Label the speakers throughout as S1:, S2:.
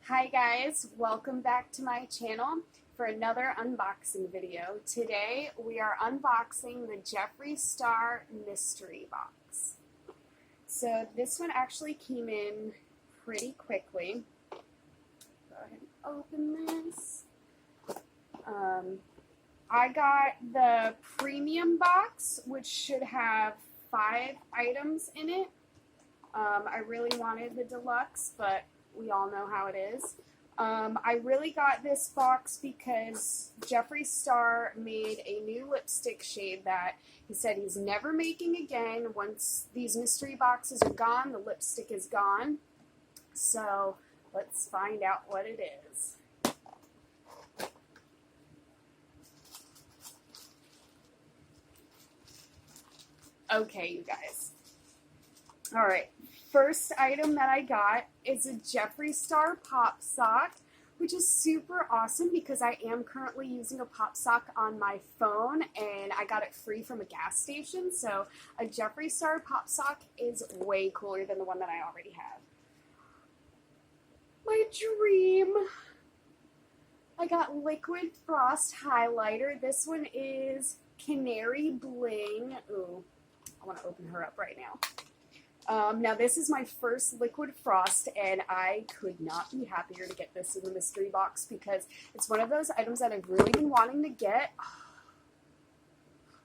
S1: Hi guys, welcome back to my channel for another unboxing video. Today we are unboxing the Jeffree Star mystery box. So this one actually came in pretty quickly. Go ahead and open this. I got the premium box, which should have 5 items in it. I really wanted the deluxe, but we all know how it is. I really got this box because Jeffree Star made a new lipstick shade that he said he's never making again. Once these mystery boxes are gone, the lipstick is gone. So let's find out what it is. Okay, you guys. Alright, first item that I got is a Jeffree Star pop sock, which is super awesome because I am currently using a pop sock on my phone and I got it free from a gas station. So a Jeffree Star pop sock is way cooler than the one that I already have. My dream! I got Liquid Frost highlighter. This one is Canary Bling. Ooh, I want to open her up right now. Now this is my first Liquid Frost and I could not be happier to get this in the mystery box because it's one of those items that I've really been wanting to get,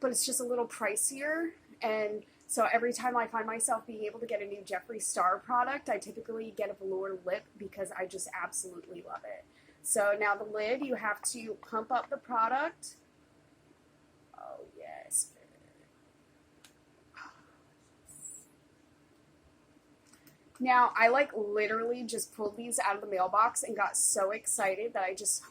S1: but it's just a little pricier, and so every time I find myself being able to get a new Jeffree Star product, I typically get a velour lip because I just absolutely love it. So now the lid, you have to pump up the product. Oh yes. Now, I literally just pulled these out of the mailbox and got so excited that I just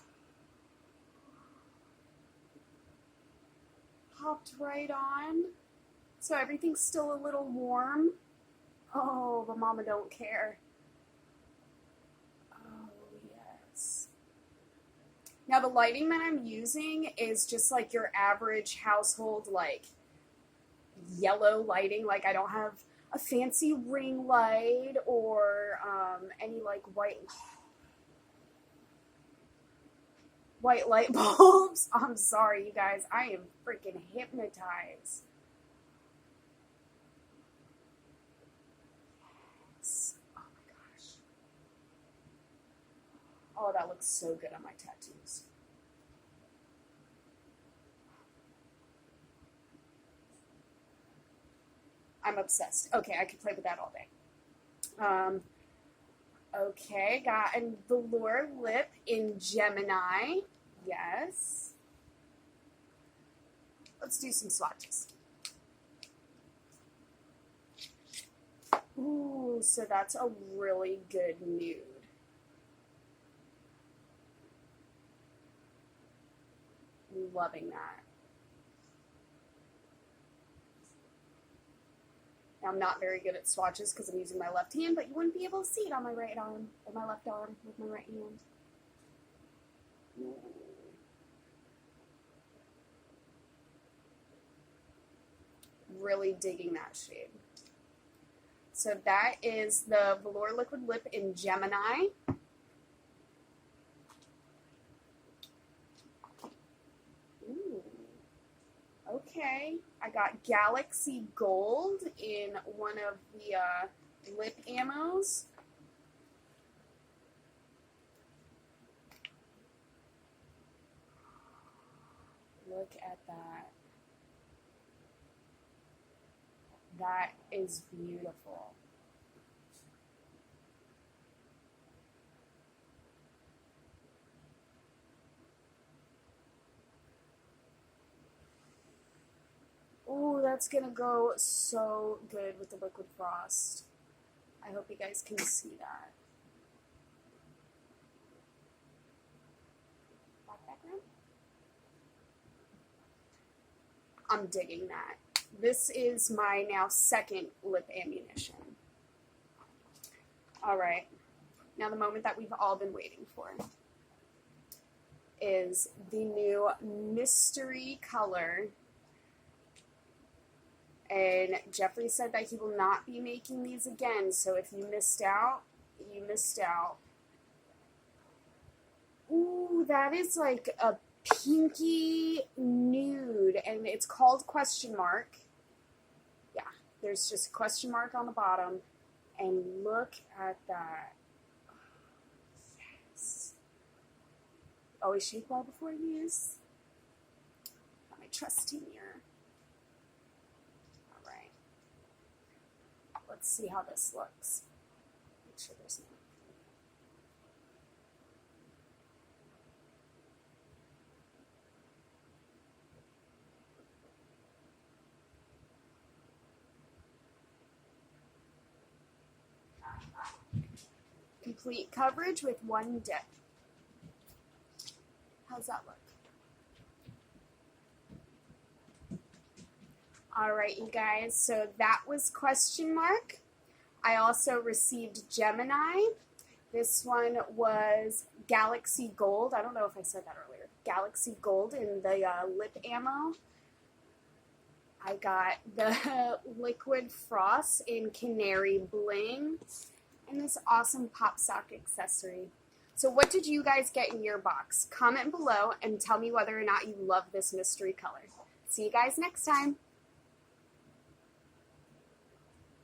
S1: popped right on. So everything's still a little warm. Oh, but Mama don't care. Oh, yes. Now, the lighting that I'm using is just like your average household, yellow lighting. I don't have a fancy ring light or any white light bulbs. I'm sorry, you guys. I am freaking hypnotized. Yes. Oh my gosh. Oh, that looks so good on my tattoos. I'm obsessed. Okay, I could play with that all day. Okay, got a velour lip in Gemini. Yes. Let's do some swatches. Ooh, so that's a really good nude. Loving that. Now, I'm not very good at swatches because I'm using my left hand, but you wouldn't be able to see it on my right arm, or my left arm with my right hand. Ooh. Really digging that shade. So that is the Velour Liquid Lip in Gemini. Ooh. Okay, I got Galaxy Gold in one of the lip ammos. Look at that. That is beautiful. Ooh, that's gonna go so good with the Liquid Frost. I hope you guys can see that. Background? I'm digging that. This is my now second lip ammunition. Alright, now the moment that we've all been waiting for is the new mystery color. And Jeffree said that he will not be making these again, so if you missed out, you missed out. Ooh, that is like a pinky nude, and it's called question mark. Yeah, there's just a question mark on the bottom, and look at that. Yes. Always shake well before use. Got my trusty mirror. All right. Let's see how this looks. Make sure there's no. Complete coverage with one dip. How's that look? All right, you guys, so that was question mark. I also received Gemini. This one was Galaxy Gold. I don't know if I said that earlier. Galaxy Gold in the lip ammo. I got the Liquid Frost in Canary Bling. And this awesome pop sock accessory. So what did you guys get in your box? Comment below and tell me whether or not you love this mystery color. See you guys next time.